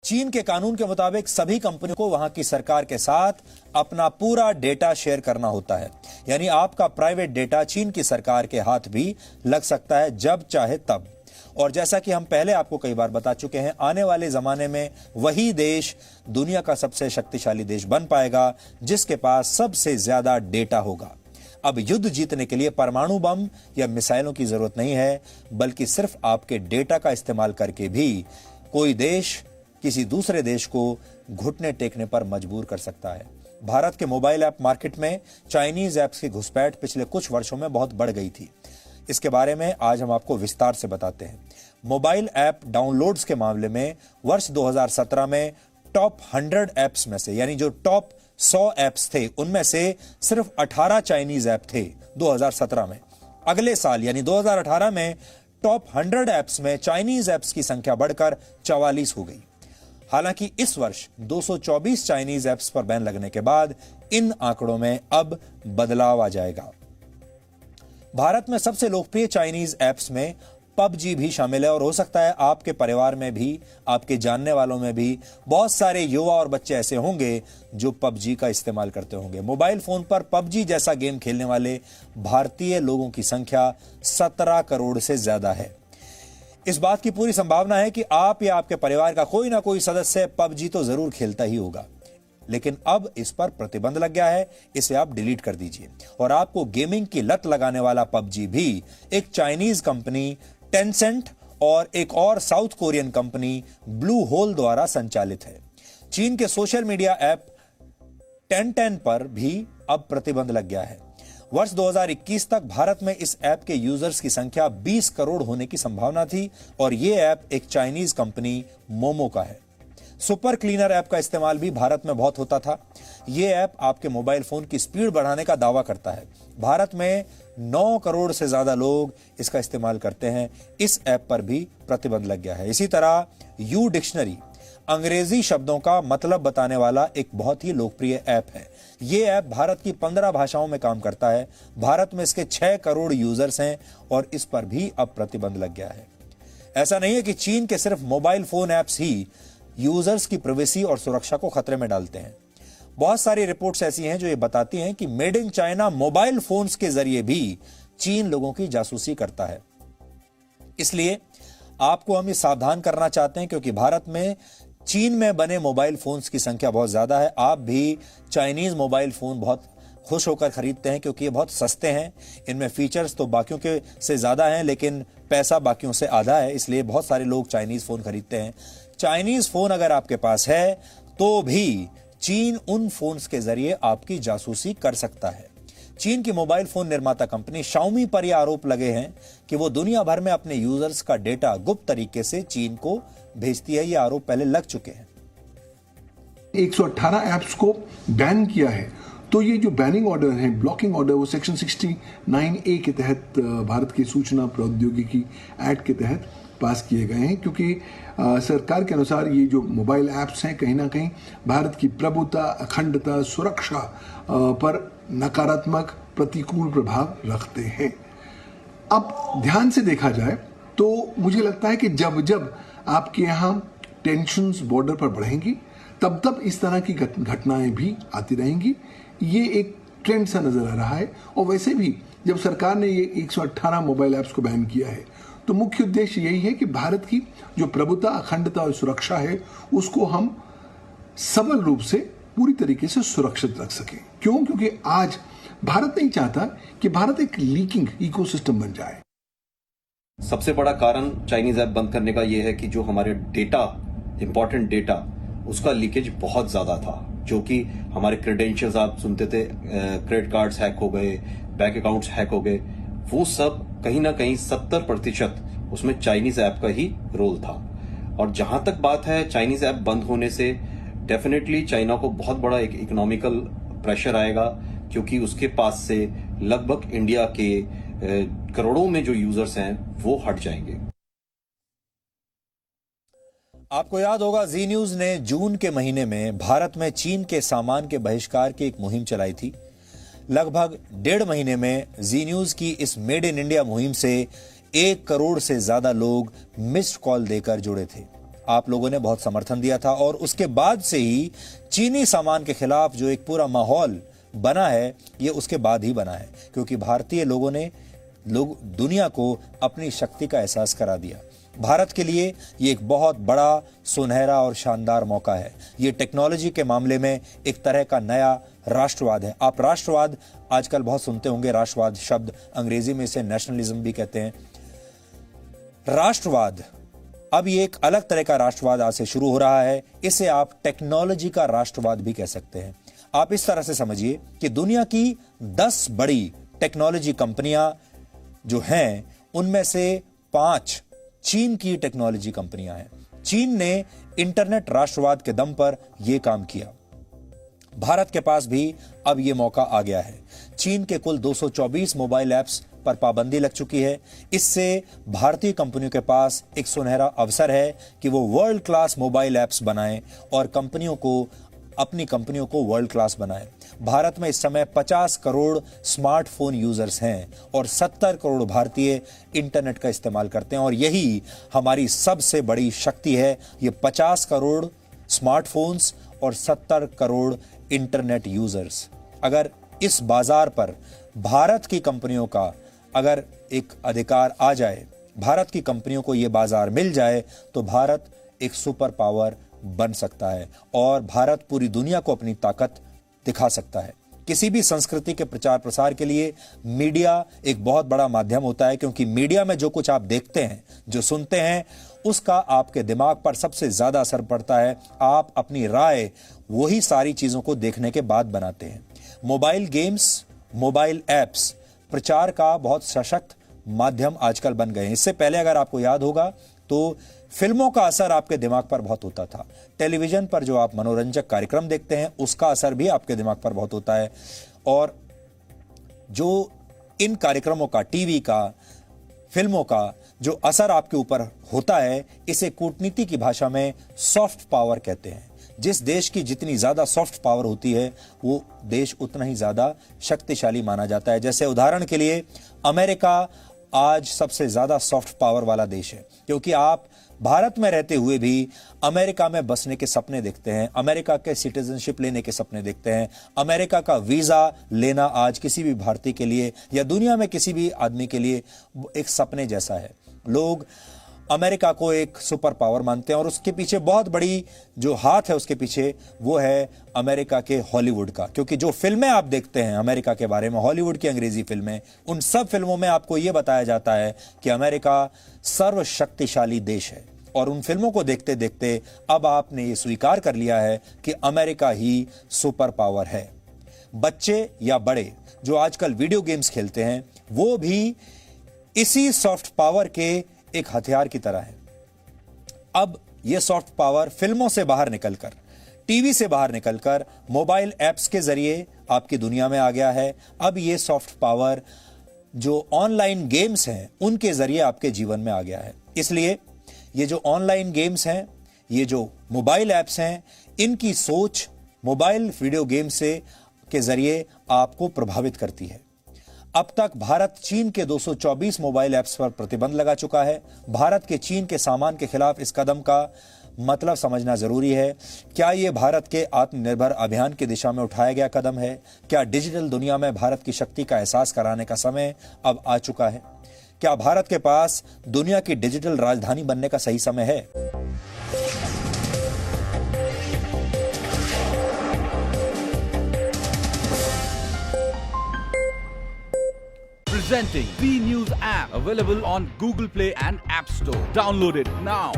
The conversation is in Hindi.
चीन के कानून के मुताबिक सभी कंपनियों को वहां की सरकार के साथ अपना पूरा डेटा शेयर करना होता है। यानी आपका प्राइवेट डेटा चीन की सरकार के हाथ भी लग सकता है जब चाहे तब। और जैसा कि हम पहले आपको कई बार बता चुके हैं, आने वाले जमाने में वही देश दुनिया का सबसे शक्तिशाली देश बन पाएगा जिसके पास सबसे ज्यादा डेटा होगा। अब युद्ध जीतने के लिए परमाणु बम या मिसाइलों की जरूरत नहीं है, बल्कि सिर्फ आपके डेटा का इस्तेमाल करके भी कोई देश किसी दूसरे देश को घुटने टेकने पर मजबूर कर सकता है। भारत के मोबाइल ऐप मार्केट में चाइनीज ऐप्स की घुसपैठ पिछले कुछ वर्षों में बहुत बढ़ गई थी। इसके बारे में आज हम आपको विस्तार से बताते हैं। मोबाइल ऐप डाउनलोड्स के मामले में वर्ष 2017 में टॉप 100 ऐप्स में से, यानी जो टॉप 100 ऐप्स थे उनमें से सिर्फ 18 चाइनीज ऐप थे 2017 में। अगले साल यानी 2018 में टॉप 100 ऐप्स में चाइनीज ऐप्स की संख्या बढ़कर 44 हो गई। हालांकि इस वर्ष 224 चाइनीज ऐप्स पर बैन लगने के बाद इन आंकड़ों में अब बदलाव आ जाएगा। भारत में सबसे लोकप्रिय चाइनीज ऐप्स में पबजी भी शामिल है और हो सकता है आपके परिवार में भी, आपके जानने वालों में भी बहुत सारे युवा और बच्चे ऐसे होंगे जो पबजी का इस्तेमाल करते होंगे। मोबाइल फोन पर पबजी जैसा गेम खेलने वाले भारतीय लोगों की संख्या 17 करोड़ से ज्यादा है। इस बात की पूरी संभावना है कि आप या आपके परिवार का कोई ना कोई सदस्य पबजी तो जरूर खेलता ही होगा, लेकिन अब इस पर प्रतिबंध लग गया है। इसे आप डिलीट कर दीजिए। और आपको गेमिंग की लत लगाने वाला पबजी भी एक चाइनीज कंपनी टेंसेंट और एक और South Korean company Blue Hole द्वारा संचालित है। चीन के सोशल मीडिया ऐप टेंटेन पर भी अब प्रतिबंध लग गया है। वर्ष 2021 तक भारत में इस ऐप के यूजर्स की संख्या 20 करोड़ होने की संभावना थी और यह ऐप एक चाइनीज कंपनी मोमो का है। सुपर क्लीनर ऐप का इस्तेमाल भी भारत में बहुत होता था। यह ऐप आपके मोबाइल फोन की स्पीड बढ़ाने का दावा करता है। भारत में 9 करोड़ से ज्यादा लोग इसका इस्तेमाल करते हैं। इस ऐप पर भी प्रतिबंध लग गया है। इसी तरह यू डिक्शनरी अंग्रेजी शब्दों का मतलब बताने वाला एक बहुत ही लोकप्रिय ऐप है। यह ऐप भारत की 15 भाषाओं में काम करता है। भारत में इसके 6 करोड़ यूजर्स हैं और इस पर भी अब प्रतिबंध लग गया है। ऐसा नहीं है कि चीन के सिर्फ मोबाइल फोन ऐप्स ही यूजर्स की प्राइवेसी और सुरक्षा को खतरे में डालते हैं। बहुत सारी रिपोर्ट्स ऐसी हैं जो ये बताती हैं कि made in China mobile phones के जरिए भी चीन लोगों की जासूसी करता है। इसलिए आपको हम ये सावधान करना चाहते हैं, क्योंकि भारत में चीन में बने मोबाइल फोन्स की संख्या बहुत ज्यादा है। आप भी चाइनीज मोबाइल फोन बहुत खुश होकर खरीदते हैं क्योंकि ये बहुत सस्ते हैं। इनमें फीचर्स तो बाकियों के से ज्यादा हैं, लेकिन पैसा बाकियों से आधा है, इसलिए बहुत सारे लोग चाइनीज फोन खरीदते हैं। चाइनीज फोन अगर आपके पास है तो भी चीन उन फोन्स के जरिए आपकी जासूसी कर सकता है। चीन की मोबाइल फोन निर्माता कंपनी शाओमी पर यह आरोप लगे हैं कि वो दुनिया भर में अपने यूजर्स का डेटा गुप्त तरीके से चीन को भेजती है। ये आरोप पहले लग चुके हैं। 118 ऐप्स को बैन किया है, तो ये जो बैनिंग ऑर्डर है, ब्लॉकिंग ऑर्डर, वो सेक्शन 69A के तहत भारत की सूचना प्रौद्योगिकी एक्ट के तहत पास किए गए हैं, क्योंकि सरकार के अनुसार ये जो मोबाइल ऐप्स हैं कहीं ना कहीं भारत की प्रभुता, अखंडता, सुरक्षा पर नकारात्मक प्रतिकूल प्रभाव रखते हैं। अब ध्यान से देखा जाए तो मुझे लगता है कि जब जब आपके यहाँ टेंशन्स बॉर्डर पर बढ़ेंगी तब तब इस तरह की घटनाएं भी आती रहेंगी। ये एक ट्रेंड सा नजर आ रहा है। और वैसे भी जब सरकार ने ये 118 मोबाइल ऐप्स को बैन किया है तो मुख्य उद्देश्य यही है कि भारत की जो प्रभुता, अखंडता और सुरक्षा है उसको हम सबल रूप से पूरी तरीके से सुरक्षित रख सकें। क्यों? क्योंकि आज भारत नहीं चाहता कि भारत एक लीकिंग इकोसिस्टम बन जाए। सबसे बड़ा कारण चाइनीज ऐप बंद करने का यह है कि जो हमारे डेटा, इंपॉर्टेंट डेटा, उसका लीकेज बहुत ज्यादा था। जो कि हमारे क्रेडेंशियल्स आप सुनते थे, क्रेडिट कार्ड्स हैक हो गए, बैंक अकाउंट्स हैक हो गए, वो सब कहीं ना कहीं 70% उसमें चाइनीज ऐप का ही रोल था। और जहां तक बात है चाइनीज ऐप बंद होने से, डेफिनेटली चाइना को बहुत बड़ा एक इकोनॉमिकल प्रेशर आएगा, क्योंकि उसके पास से लगभग इंडिया के करोड़ों में जो यूजर्स हैं वो हट जाएंगे। आपको याद होगा जी न्यूज ने जून के महीने में भारत में चीन के सामान के बहिष्कार की एक मुहिम चलाई थी। लगभग 1.5 महीने में जी न्यूज की इस मेड इन इंडिया मुहिम से 1 करोड़ से ज्यादा लोग मिस्ड कॉल देकर जुड़े थे। आप लोगों ने बहुत समर्थन दिया था और उसके बाद से ही चीनी सामान के खिलाफ जो एक पूरा माहौल बना है, ये उसके बाद ही बना है, क्योंकि भारतीय लोगों ने दुनिया को अपनी शक्ति का एहसास करा दिया। भारत के लिए ये एक बहुत बड़ा, सुनहरा और शानदार मौका है। ये टेक्नोलॉजी के मामले में एक तरह का नया राष्ट्रवाद है। आप राष्ट्रवाद आजकल बहुत सुनते होंगे, राष्ट्रवाद शब्द, अंग्रेजी में इसे नेशनलिज्म भी कहते हैं। राष्ट्रवाद अब ये एक अलग तरह का राष्ट्रवाद आज से शुरू हो रहा है। इसे आप टेक्नोलॉजी का राष्ट्रवाद भी कह सकते हैं। आप इस तरह से समझिए कि दुनिया की 10 बड़ी टेक्नोलॉजी कंपनियां जो हैं, उनमें से 5 चीन की टेक्नोलॉजी कंपनियां हैं। चीन ने इंटरनेट राष्ट्रवाद के दम पर यह काम किया। भारत के पास भी अब यह मौका आ गया है। चीन के कुल 224 मोबाइल ऐप्स पर पाबंदी लग चुकी है। इससे भारतीय कंपनियों के पास एक सुनहरा अवसर है कि वो वर्ल्ड क्लास मोबाइल ऐप्स बनाएं और अपनी कंपनियों को वर्ल्ड क्लास बनाएं। भारत में इस समय 50 करोड़ स्मार्टफोन यूजर्स हैं और 70 करोड़ भारतीय इंटरनेट का इस्तेमाल करते हैं, और यही हमारी सबसे बड़ी शक्ति है, ये 50 करोड़ स्मार्टफोन्स और 70 करोड़ इंटरनेट यूजर्स। अगर इस बाजार पर भारत की कंपनियों का अगर एक अधिकार आ जाए, भारत की कंपनियों को यह बाजार मिल जाए, तो भारत एक सुपर पावर बन सकता है और भारत पूरी दुनिया को अपनी ताकत दिखा सकता है। किसी भी संस्कृति के प्रचार प्रसार के लिए मीडिया एक बहुत बड़ा माध्यम होता है, क्योंकि मीडिया में जो कुछ आप देखते हैं, जो सुनते हैं, उसका आपके दिमाग पर सबसे ज्यादा असर पड़ता है। आप अपनी राय वही सारी चीजों को देखने के बाद बनाते हैं। मोबाइल गेम्स, मोबाइल ऐप्स प्रचार का बहुत सशक्त माध्यम आजकल बन गए हैं। इससे पहले अगर आपको याद होगा तो फिल्मों का असर आपके दिमाग पर बहुत होता था। टेलीविजन पर जो आप मनोरंजक कार्यक्रम देखते हैं, उसका असर भी आपके दिमाग पर बहुत होता है। और जो इन कार्यक्रमों का, टीवी का, फिल्मों का जो असर आपके ऊपर होता है, इसे कूटनीति की भाषा में सॉफ्ट पावर कहते हैं। जिस देश की जितनी ज्यादा सॉफ्ट पावर होती है, वो देश उतना ही ज्यादा शक्तिशाली माना जाता है। जैसे उदाहरण के लिए अमेरिका आज सबसे ज्यादा सॉफ्ट पावर वाला देश है, क्योंकि आप भारत में रहते हुए भी अमेरिका में बसने के सपने देखते हैं, अमेरिका के सिटीजनशिप लेने के सपने देखते हैं। अमेरिका का वीजा लेना आज किसी भी भारतीय के लिए या दुनिया में किसी भी आदमी के लिए एक सपने जैसा है। लोग अमेरिका को एक सुपर पावर मानते हैं और उसके पीछे बहुत बड़ी जो हाथ है, उसके पीछे वो है अमेरिका के हॉलीवुड का। क्योंकि जो फिल्में आप देखते हैं अमेरिका के बारे में, हॉलीवुड की अंग्रेजी फिल्में, उन सब फिल्मों में आपको यह बताया जाता है कि अमेरिका सर्वशक्तिशाली देश है। और उन फिल्मों को देखते देखते अब आपने ये स्वीकार कर लिया है कि अमेरिका ही सुपर पावर है। बच्चे या बड़े जो आजकल वीडियो गेम्स खेलते हैं, वो भी इसी सॉफ्ट पावर के एक हथियार की तरह है। अब यह सॉफ्ट पावर फिल्मों से बाहर निकलकर, टीवी से बाहर निकलकर मोबाइल ऐप्स के जरिए आपकी दुनिया में आ गया है। अब यह सॉफ्ट पावर जो ऑनलाइन गेम्स हैं, उनके जरिए आपके जीवन में आ गया है। इसलिए ये जो ऑनलाइन गेम्स हैं, ये जो मोबाइल ऐप्स हैं, इनकी सोच मोबाइल वीडियो गेम से के जरिए आपको प्रभावित करती है। अब तक भारत चीन के 224 मोबाइल ऐप्स पर प्रतिबंध लगा चुका है। भारत के चीन के सामान के खिलाफ इस कदम का मतलब समझना जरूरी है। क्या यह भारत के आत्मनिर्भर अभियान की दिशा में उठाया गया कदम है? क्या डिजिटल दुनिया में भारत की शक्ति का एहसास कराने का समय अब आ चुका है? क्या भारत के पास दुनिया की डिजिटल राजधानी बनने का सही समय है? Presenting V News app, available on Google Play and App Store. Download it now.